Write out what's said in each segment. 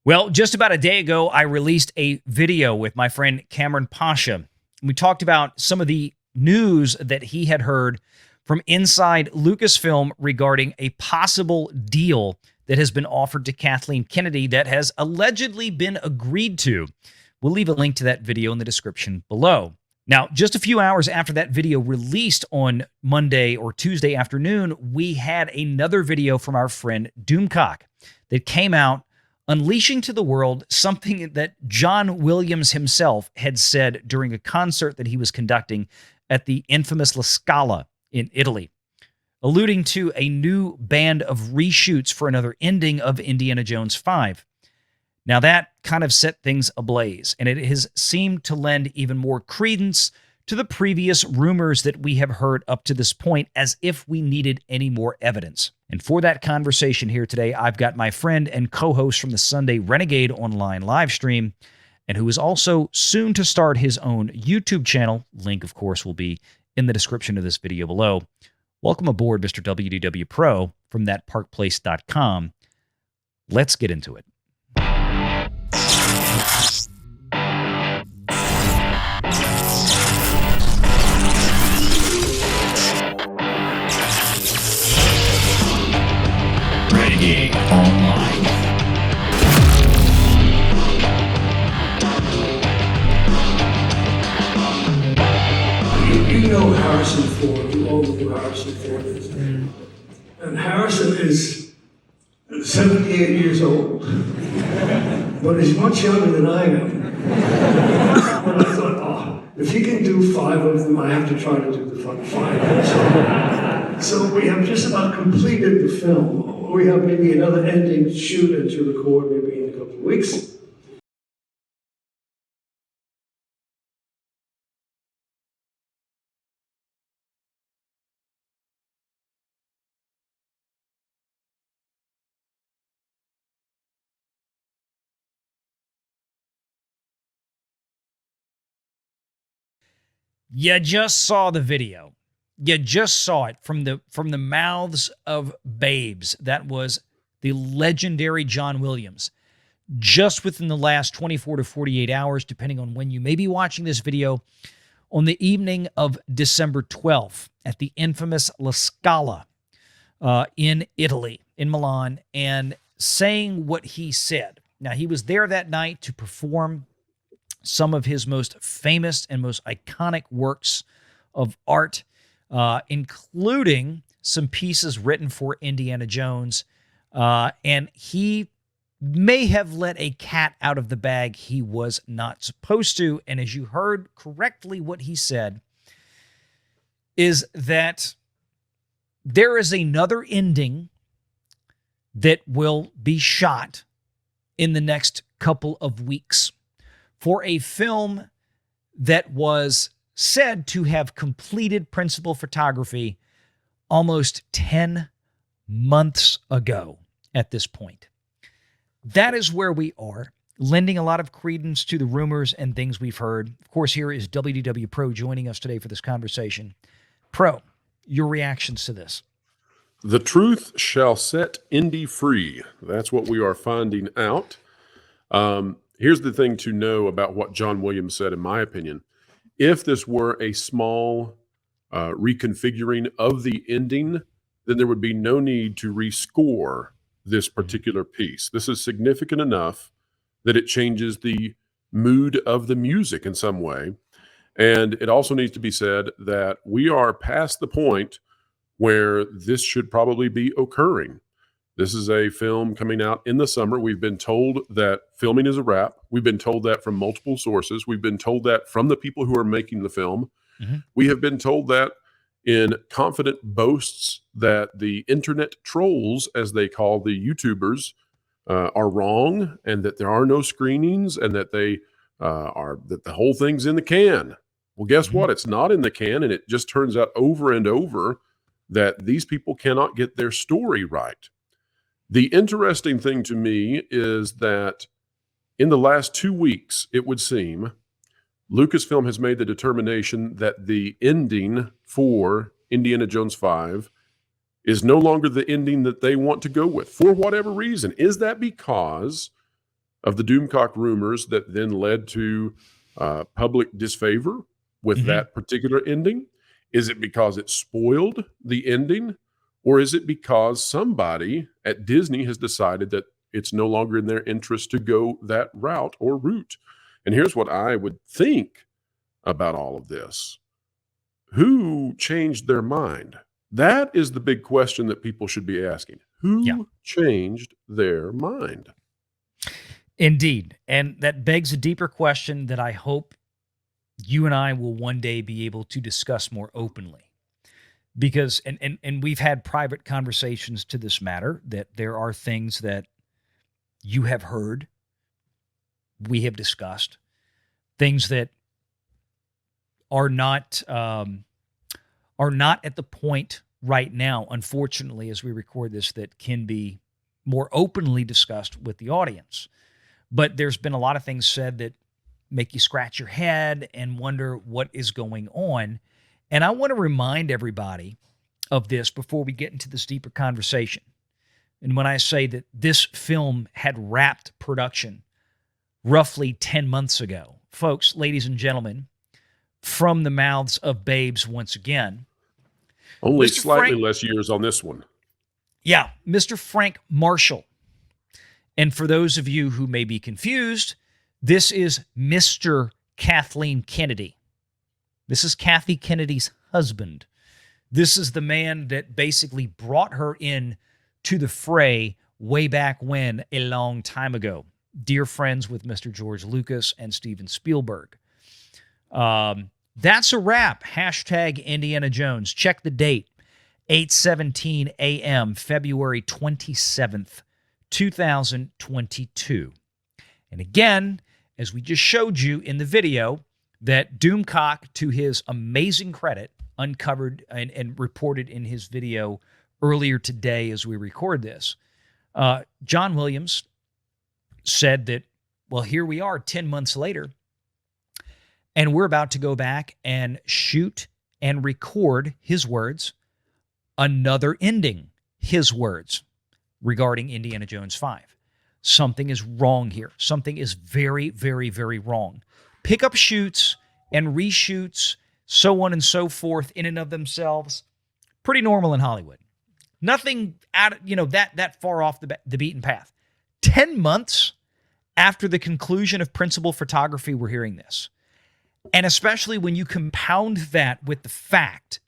Well, just about a day ago, I released a video with my friend Cameron Pasha. We talked about some of the news that he had heard from inside Lucasfilm regarding a possible deal that has been offered to Kathleen Kennedy that has allegedly been agreed to. We'll leave a link to that video in the description below. Now, just a few hours after that video released on Monday or Tuesday afternoon, we had another video from our friend Doomcock that came out unleashing to the world something that John Williams himself had said during a concert that he was conducting at the infamous La Scala in Italy, alluding to a new band of reshoots for another ending of Indiana Jones 5. Now that kind of set things ablaze, and it has seemed to lend even more credence to the previous rumors that we have heard up to this point, as if we needed any more evidence. And for that conversation here today, I've got my friend and co-host from the Sunday Renegade Online live stream, and who is also soon to start his own YouTube channel. Link, of course, will be in the description of this video below. Welcome aboard, Mr. WDW Pro from thatparkplace.com. Let's get into it. Renegade Online. You know Harrison Ford. You all know who Harrison Ford is. And Harrison is 78 years old, but he's much younger than I am. But I thought, if he can do 5 of them, I have to try to do the front 5. So we have just about completed the film. We have maybe another ending shoot and to record maybe in a couple of weeks. You just saw the video. You just saw it from the mouths of babes. That was the legendary John Williams. Just within the last 24 to 48 hours, depending on when you may be watching this video, on the evening of December 12th at the infamous La Scala in Italy, in Milan, and saying what he said. Now, he was there that night to perform some of his most famous and most iconic works of art, including some pieces written for Indiana Jones. And he may have let a cat out of the bag he was not supposed to. And as you heard correctly, what he said is that there is another ending that will be shot in the next couple of weeks for a film that was said to have completed principal photography almost 10 months ago at this point. That is where we are, lending a lot of credence to the rumors and things we've heard. Of course, here is WDW Pro joining us today for this conversation. Pro, your reactions to this? The truth shall set Indy free. That's what we are finding out. Here's the thing to know about what John Williams said, in my opinion. If this were a small reconfiguring of the ending, then there would be no need to rescore this particular piece. This is significant enough that it changes the mood of the music in some way. And it also needs to be said that we are past the point where this should probably be occurring. This is a film coming out in the summer. We've been told that filming is a wrap. We've been told that from multiple sources. We've been told that from the people who are making the film. Mm-hmm. We have been told that in confident boasts that the internet trolls, as they call the YouTubers, are wrong, and that there are no screenings, and that that the whole thing's in the can. Well, guess what? It's not in the can, and it just turns out over and over that these people cannot get their story right. The interesting thing to me is that in the last 2 weeks, it would seem, Lucasfilm has made the determination that the ending for Indiana Jones 5 is no longer the ending that they want to go with, for whatever reason. Is that because of the Doomcock rumors that then led to public disfavor with that particular ending? Is it because it spoiled the ending? Or is it because somebody at Disney has decided that it's no longer in their interest to go that route or route? And here's what I would think about all of this. Who changed their mind? That is the big question that people should be asking. Who changed their mind? Indeed. And that begs a deeper question that I hope you and I will one day be able to discuss more openly. Because, and we've had private conversations to this matter, that there are things that you have heard, we have discussed, things that are not at the point right now, unfortunately, as we record this, that can be more openly discussed with the audience. But there's been a lot of things said that make you scratch your head and wonder what is going on. And I want to remind everybody of this before we get into this deeper conversation. And when I say that this film had wrapped production roughly 10 months ago, folks, ladies and gentlemen, from the mouths of babes once again. Only Mr. slightly Frank, less years on this one. Yeah, Mr. Frank Marshall. And for those of you who may be confused, this is Mr. Kathleen Kennedy. This is Kathy Kennedy's husband. This is the man that basically brought her in to the fray way back when, a long time ago. Dear friends with Mr. George Lucas and Steven Spielberg. That's a wrap. Hashtag Indiana Jones. Check the date. 8:17 a.m., February 27th, 2022. And again, as we just showed you in the video, that Doomcock, to his amazing credit, uncovered and reported in his video earlier today as we record this. John Williams said that, well, here we are 10 months later, and we're about to go back and shoot and record, his words, another ending, his words, regarding Indiana Jones 5. Something is wrong here. Something is very, very, very wrong. Pickup shoots and reshoots, so on and so forth, in and of themselves, pretty normal in Hollywood. Nothing out, that far off the beaten path. 10 months after the conclusion of principal photography, we're hearing this. And especially when you compound that with the fact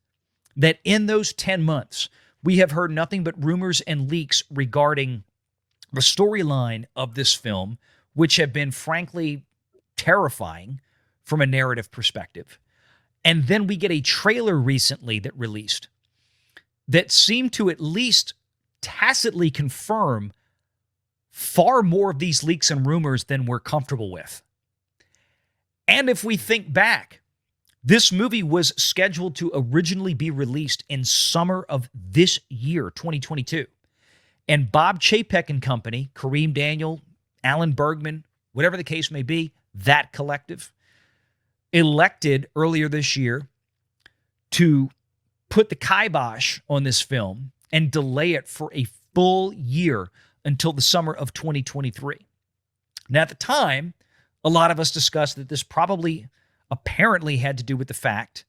that in those 10 months, we have heard nothing but rumors and leaks regarding the storyline of this film, which have been frankly terrifying from a narrative perspective. And then we get a trailer recently that released that seemed to at least tacitly confirm far more of these leaks and rumors than we're comfortable with. And if we think back, this movie was scheduled to originally be released in summer of this year, 2022. And Bob Chapek and company, Kareem Daniel, Alan Bergman, whatever the case may be, that collective, elected earlier this year to put the kibosh on this film and delay it for a full year until the summer of 2023. Now, at the time, a lot of us discussed that this probably apparently had to do with the fact,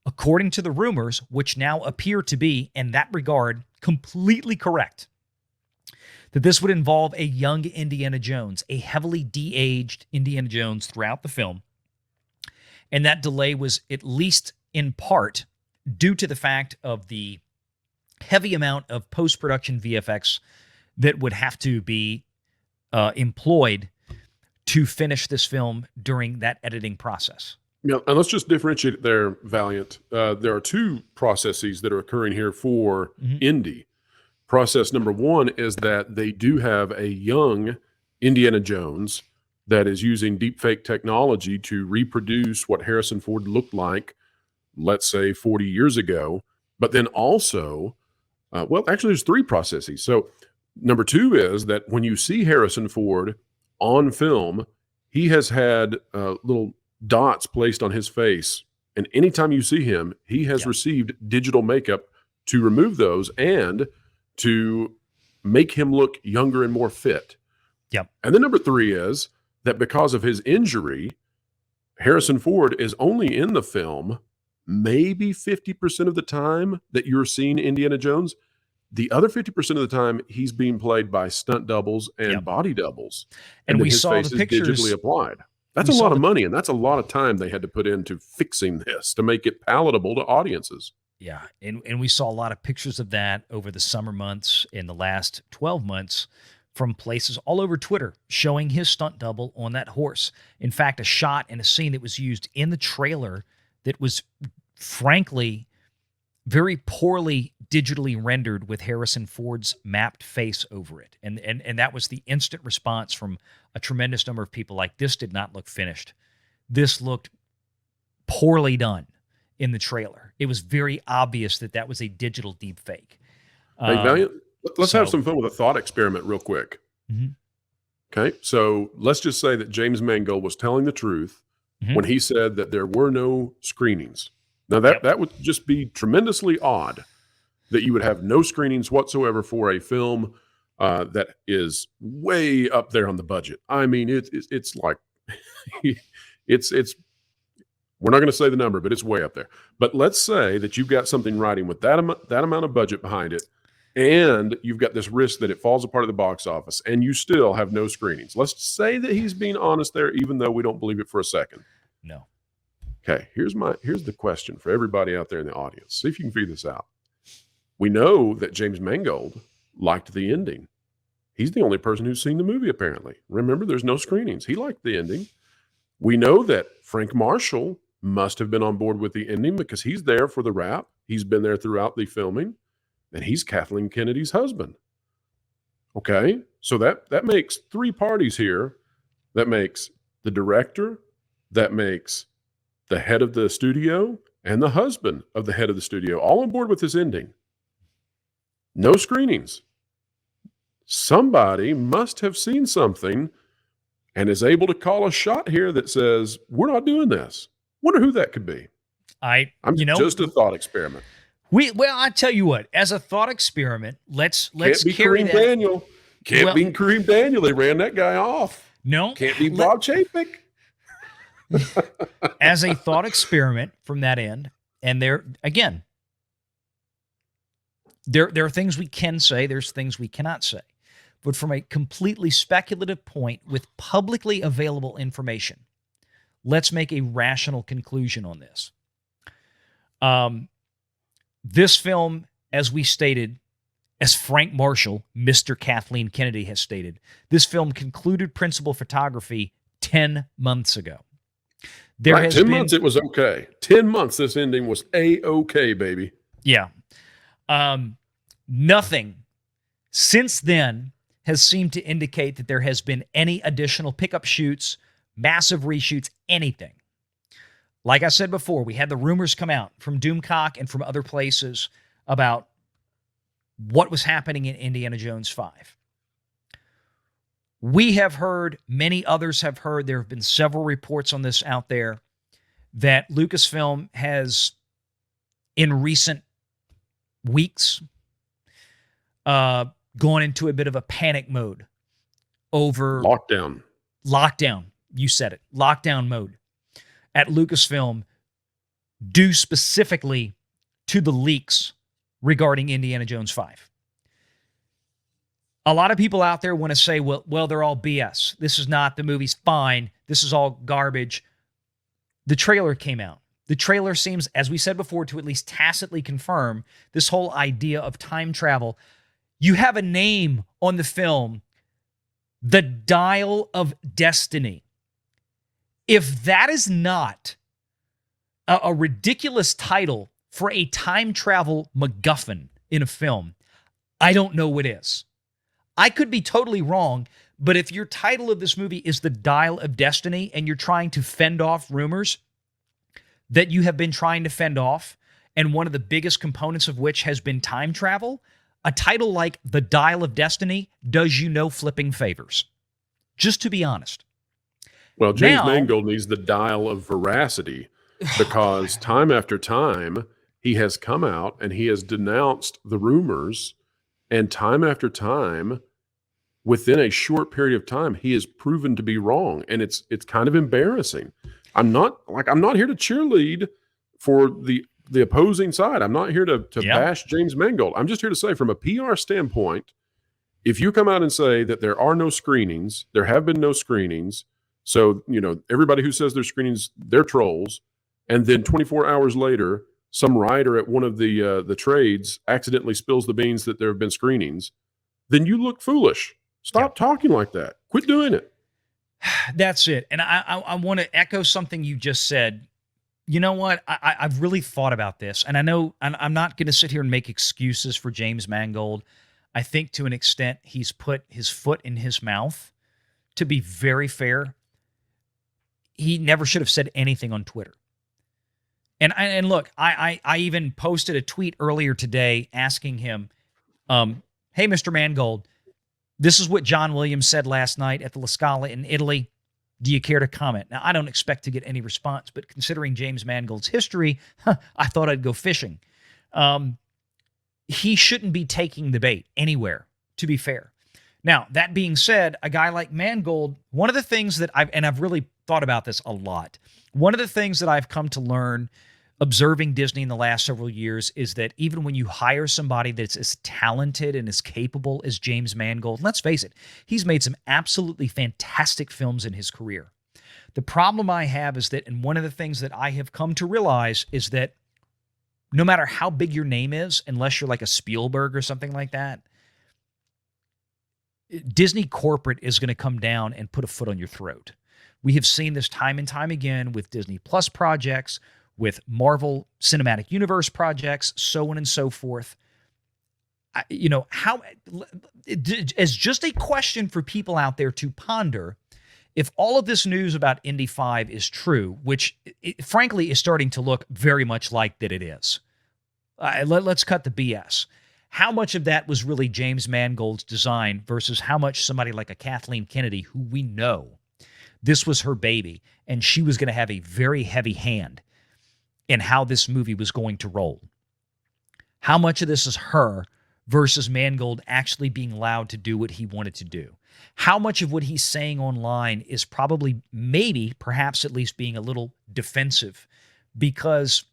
according to the rumors, which now appear to be, in that regard, completely correct, that this would involve a young Indiana Jones, a heavily de-aged Indiana Jones throughout the film. And that delay was at least in part due to the fact of the heavy amount of post-production VFX that would have to be employed to finish this film during that editing process. Yeah, and let's just differentiate there, Valiant. There are two processes that are occurring here for Indy. Process number one is that they do have a young Indiana Jones that is using deepfake technology to reproduce what Harrison Ford looked like, let's say 40 years ago. But then also, actually there's three processes. So number two is that when you see Harrison Ford on film, he has had little dots placed on his face. And anytime you see him, he has received digital makeup to remove those and to make him look younger and more fit. Yep. And then number 3 is that because of his injury, Harrison Ford is only in the film maybe 50% of the time that you're seeing Indiana Jones. The other 50% of the time, he's being played by stunt doubles and body doubles. And then we his saw face the is pictures. digitally applied. That's a lot of money, and that's a lot of time they had to put into fixing this to make it palatable to audiences. Yeah, and we saw a lot of pictures of that over the summer months in the last 12 months from places all over Twitter showing his stunt double on that horse. In fact, a shot and a scene that was used in the trailer that was frankly very poorly digitally rendered with Harrison Ford's mapped face over it. And that was the instant response from a tremendous number of people like, this did not look finished. This looked poorly done in the trailer. It was very obvious that that was a digital deep fake. Hey, Valiant, let's have some fun with a thought experiment real quick. Okay, so let's just say that James Mangold was telling the truth when he said that there were no screenings. Now, that would just be tremendously odd that you would have no screenings whatsoever for a film that is way up there on the budget. I mean, it's like, it's we're not going to say the number, but it's way up there. But let's say that you've got something riding with that amount of budget behind it, and you've got this risk that it falls apart at the box office, and you still have no screenings. Let's say that he's being honest there, even though we don't believe it for a second. No. Okay, here's the question for everybody out there in the audience. See if you can figure this out. We know that James Mangold liked the ending. He's the only person who's seen the movie, apparently. Remember, there's no screenings. He liked the ending. We know that Frank Marshall must have been on board with the ending because he's there for the wrap. He's been there throughout the filming, and he's Kathleen Kennedy's husband. Okay, so that makes 3 parties here. That makes the director, that makes the head of the studio, and the husband of the head of the studio, all on board with this ending. No screenings. Somebody must have seen something and is able to call a shot here that says, we're not doing this. Wonder who that could be. Just a thought experiment. Well, I tell you what, as a thought experiment, let's Can't be carry Kareem that. Daniel. Can't be Kareem Daniel. They ran that guy off. No. Can't be Bob Chapek. As a thought experiment from that end, and there are things we can say, there's things we cannot say. But from a completely speculative point with publicly available information, let's make a rational conclusion on this. This film, as we stated, as Frank Marshall, Mr. Kathleen Kennedy, has stated, this film concluded principal photography 10 months ago. 10 months, it was okay. 10 months, this ending was A-okay, baby. Yeah. Nothing since then has seemed to indicate that there has been any additional pickup shoots, massive reshoots, anything. Like I said before, we had the rumors come out from Doomcock and from other places about what was happening in Indiana Jones 5. We have heard, many others have heard, there have been several reports on this out there, that Lucasfilm has, in recent weeks, gone into a bit of a panic mode over lockdown. You said it. Lockdown mode at Lucasfilm, due specifically to the leaks regarding Indiana Jones 5. A lot of people out there want to say, well, they're all BS. This is not, the movie's fine. This is all garbage. The trailer came out. The trailer seems, as we said before, to at least tacitly confirm this whole idea of time travel. You have a name on the film, The Dial of Destiny. If that is not a ridiculous title for a time travel MacGuffin in a film, I don't know what is. I could be totally wrong, but if your title of this movie is The Dial of Destiny and you're trying to fend off rumors that you have been trying to fend off, and one of the biggest components of which has been time travel, a title like The Dial of Destiny does you no flipping favors. Just to be honest. Well, James Mangold needs the dial of veracity because time after time he has come out and he has denounced the rumors, and time after time within a short period of time, he has proven to be wrong, and it's kind of embarrassing. I'm not here to cheerlead for the opposing side. I'm not here to bash James Mangold. I'm just here to say, from a PR standpoint, if you come out and say that there are no screenings, there have been no screenings, so everybody who says there's screenings, they're trolls, and then 24 hours later, some writer at one of the trades accidentally spills the beans that there have been screenings, then you look foolish. Stop talking like that. Quit doing it. That's it. And I want to echo something you just said. You know what? I've really thought about this, and I know I'm not going to sit here and make excuses for James Mangold. I think to an extent he's put his foot in his mouth. To be very fair, he never should have said anything on Twitter. And look, I even posted a tweet earlier today asking him, hey, Mr. Mangold, this is what John Williams said last night at the La Scala in Italy. Do you care to comment? Now, I don't expect to get any response, but considering James Mangold's history, I thought I'd go fishing. He shouldn't be taking the bait anywhere, to be fair. Now, that being said, a guy like Mangold, one of the things that I've really thought about this a lot, one of the things that I've come to learn observing Disney in the last several years is that even when you hire somebody that's as talented and as capable as James Mangold, let's face it, he's made some absolutely fantastic films in his career. The problem I have is that, and one of the things that I have come to realize is that no matter how big your name is, unless you're like a Spielberg or something like that, Disney corporate is going to come down and put a foot on your throat. We have seen this time and time again with Disney Plus projects, with Marvel Cinematic Universe projects, so on and so forth. As just a question for people out there to ponder, if all of this news about Indy 5 is true, which frankly is starting to look very much like that it is, let's cut the BS. How much of that was really James Mangold's design versus how much somebody like a Kathleen Kennedy, who we know this was her baby, and she was going to have a very heavy hand in how this movie was going to roll. How much of this is her versus Mangold actually being allowed to do what he wanted to do? How much of what he's saying online is probably, maybe, perhaps at least being a little defensive because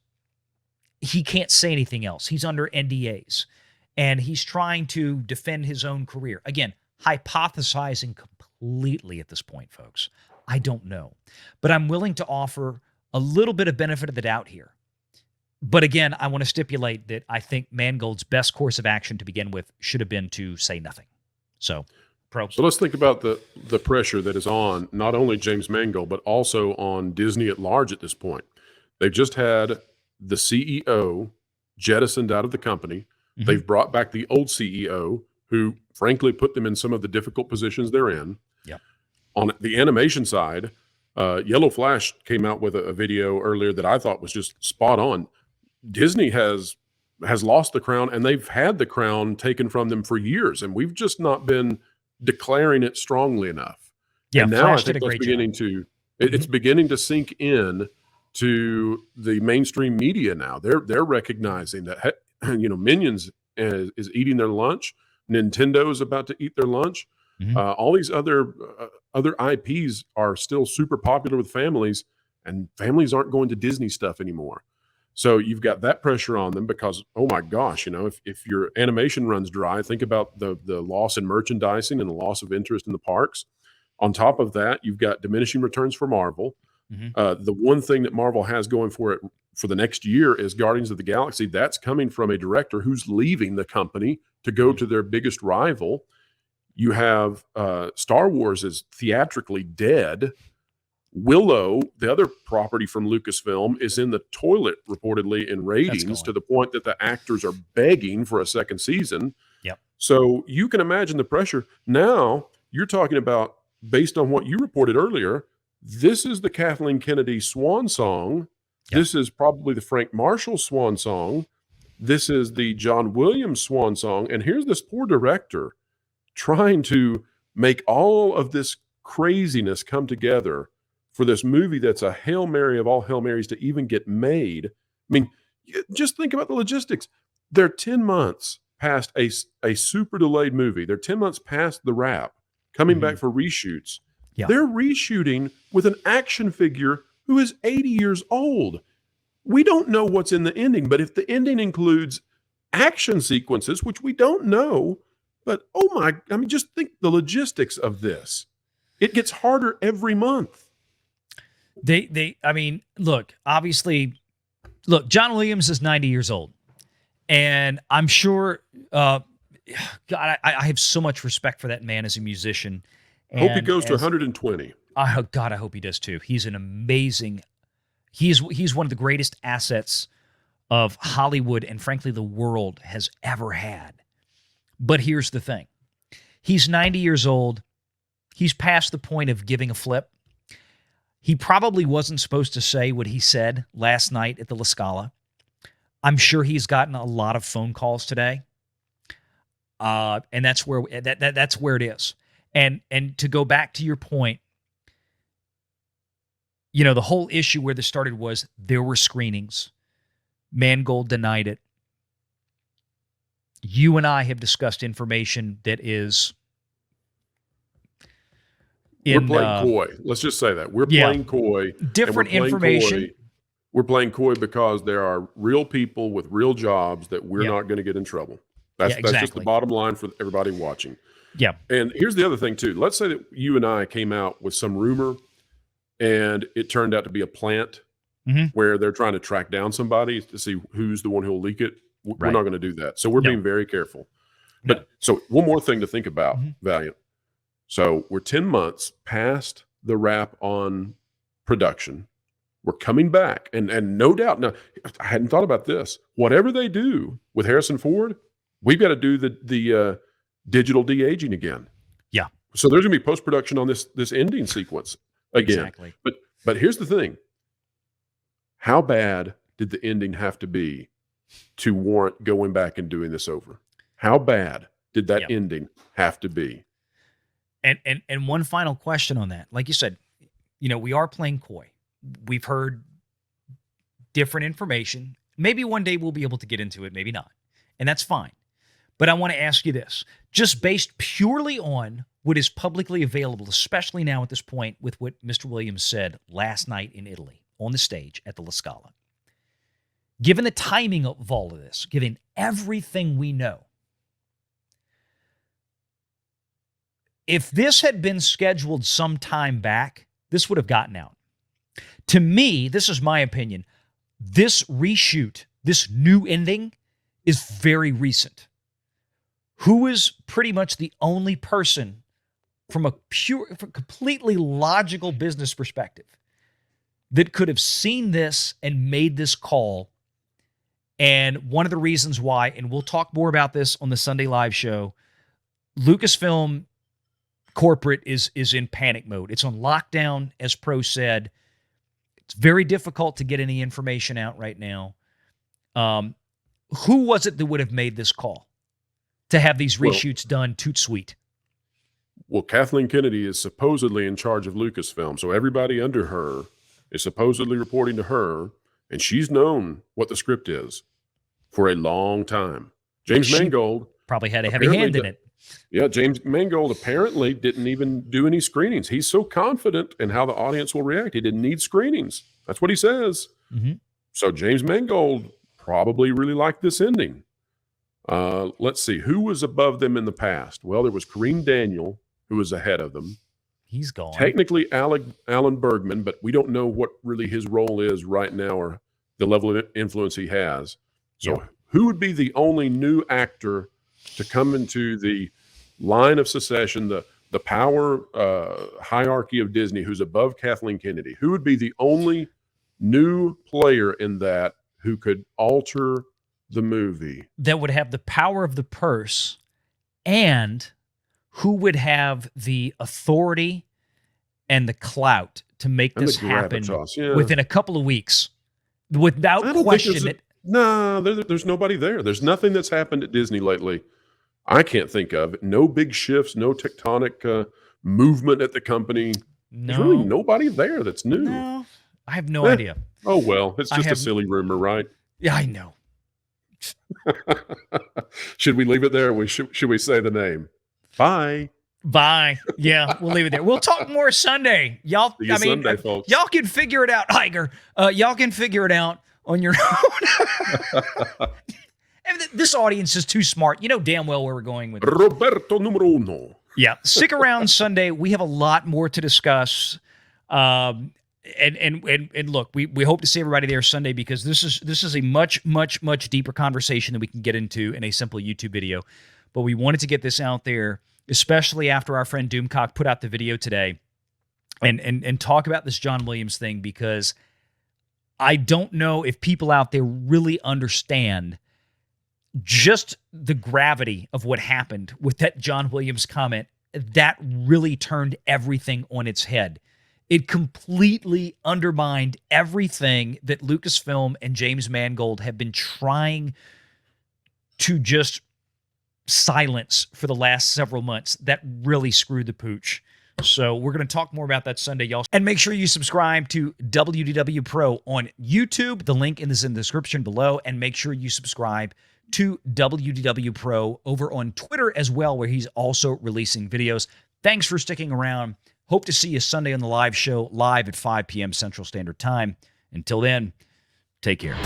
he can't say anything else. He's under NDAs, and he's trying to defend his own career. Again, hypothesizing completely at this point, folks. I don't know. But I'm willing to offer a little bit of benefit of the doubt here. But again, I want to stipulate that I think Mangold's best course of action to begin with should have been to say nothing. So let's think about the pressure that is on not only James Mangold, but also on Disney at large at this point. They've just had the CEO jettisoned out of the company. Mm-hmm. They've brought back the old CEO, who frankly put them in some of the difficult positions they're in. Yep. On the animation side, Yellow Flash came out with a video earlier that I thought was just spot on. Disney has lost the crown, and they've had the crown taken from them for years, and we've just not been declaring it strongly enough. Yeah, and now Flash I think did a that's great beginning job. to it's beginning to sink in to the mainstream media now. They're recognizing that Minions is eating their lunch, Nintendo is about to eat their lunch. Mm-hmm. All these other IPs are still super popular with families, and families aren't going to Disney stuff anymore. So you've got that pressure on them because, oh my gosh, if your animation runs dry, think about the loss in merchandising and the loss of interest in the parks. On top of that, you've got diminishing returns for Marvel. Mm-hmm. The one thing that Marvel has going for it for the next year is Guardians of the Galaxy. That's coming from a director who's leaving the company to go to their biggest rival. You have Star Wars is theatrically dead. Willow, the other property from Lucasfilm, is in the toilet reportedly in ratings to the point that the actors are begging for a second season. Yep. So you can imagine the pressure. Now you're talking about, based on what you reported earlier, this is the Kathleen Kennedy swan song. Yep. This is probably the Frank Marshall swan song. This is the John Williams swan song. And here's this poor director trying to make all of this craziness come together for this movie that's a Hail Mary of all Hail Marys to even get made. I mean, just think about the logistics. They're 10 months past a super delayed movie. They're 10 months past the wrap. coming back for reshoots. Yeah. They're reshooting with an action figure who is 80 years old. We don't know what's in the ending, but if the ending includes action sequences, which we don't know, but just think the logistics of this. It gets harder every month. Look, John Williams is 90 years old, and I'm sure, God, I have so much respect for that man as a musician. Hope he goes to 120. God, I hope he does too. He's an amazing. He's one of the greatest assets of Hollywood and frankly the world has ever had. But here's the thing: he's 90 years old. He's past the point of giving a flip. He probably wasn't supposed to say what he said last night at the La Scala. I'm sure he's gotten a lot of phone calls today, and that's where that's where it is. And to go back to your point, the whole issue where this started was there were screenings. Mangold denied it. You and I have discussed information that is. We're playing coy. Let's just say that. We're playing coy. Different information. We're playing coy because there are real people with real jobs that we're not going to get in trouble. That's just the bottom line for everybody watching. Yeah. And here's the other thing, too. Let's say that you and I came out with some rumor and it turned out to be a plant where they're trying to track down somebody to see who's the one who will leak it. We're not going to do that. So we're being very careful. But so one more thing to think about, Valiant. So we're 10 months past the wrap on production. We're coming back. And no doubt, now, I hadn't thought about this. Whatever they do with Harrison Ford, we've got to do the digital de-aging again. Yeah. So there's going to be post-production on this ending sequence again. Exactly. But here's the thing. How bad did the ending have to be to warrant going back and doing this over? How bad did that ending have to be? And one final question on that. Like you said, we are playing coy. We've heard different information. Maybe one day we'll be able to get into it, maybe not. And that's fine. But I want to ask you this, just based purely on what is publicly available, especially now at this point with what Mr. Williams said last night in Italy on the stage at the La Scala. Given the timing of all of this, given everything we know, if this had been scheduled some time back, this would have gotten out. To me, this is my opinion, this reshoot, this new ending is very recent. Who is pretty much the only person from a completely logical business perspective that could have seen this and made this call? And one of the reasons why, and we'll talk more about this on the Sunday Live show, Lucasfilm corporate is in panic mode. It's on lockdown, as Pro said. It's very difficult to get any information out right now. Who was it that would have made this call to have these reshoots done toot sweet? Well, Kathleen Kennedy is supposedly in charge of Lucasfilm, so everybody under her is supposedly reporting to her, and she's known what the script is for a long time. James Mangold probably had a heavy hand in it. Yeah, James Mangold apparently didn't even do any screenings. He's so confident in how the audience will react. He didn't need screenings. That's what he says. So James Mangold probably really liked this ending. Let's see. Who was above them in the past? Well, there was Kareem Daniel, who was ahead of them. He's gone. Technically, Alan Bergman, but we don't know what really his role is right now or the level of influence he has. So who would be the only new actor to come into the line of succession, the power hierarchy of Disney, who's above Kathleen Kennedy? Who would be the only new player in that who could alter the movie? That would have the power of the purse, and who would have the authority and the clout to make this happen within a couple of weeks, without question. No, there's nobody there. There's nothing that's happened at Disney lately I can't think of. No big shifts, no tectonic movement at the company. No. There's really nobody there that's new. No, I have no idea. Oh, well, it's just a silly rumor, right? Yeah, I know. Should we leave it there? Should we say the name? Bye. Bye. Yeah, we'll leave it there. We'll talk more Sunday. Y'all, See you Sunday, folks. y'all can figure it out, Iger. Y'all can figure it out on your own. And this audience is too smart. You know damn well where we're going with it. Roberto numero uno. Yeah. Stick around Sunday. We have a lot more to discuss. And look, we hope to see everybody there Sunday because this is a much, much, much deeper conversation than we can get into in a simple YouTube video. But we wanted to get this out there, especially after our friend Doomcock put out the video today and talk about this John Williams thing, because I don't know if people out there really understand just the gravity of what happened with that John Williams comment. That really turned everything on its head. It completely undermined everything that Lucasfilm and James Mangold have been trying to just silence for the last several months. That really screwed the pooch. So we're going to talk more about that Sunday, y'all. And make sure you subscribe to WDW Pro on YouTube. The link is in the description below. And make sure you subscribe to WDW Pro over on Twitter as well, where he's also releasing videos. Thanks for sticking around. Hope to see you Sunday on the live show, live at 5 p.m. Central Standard Time. Until then, take care.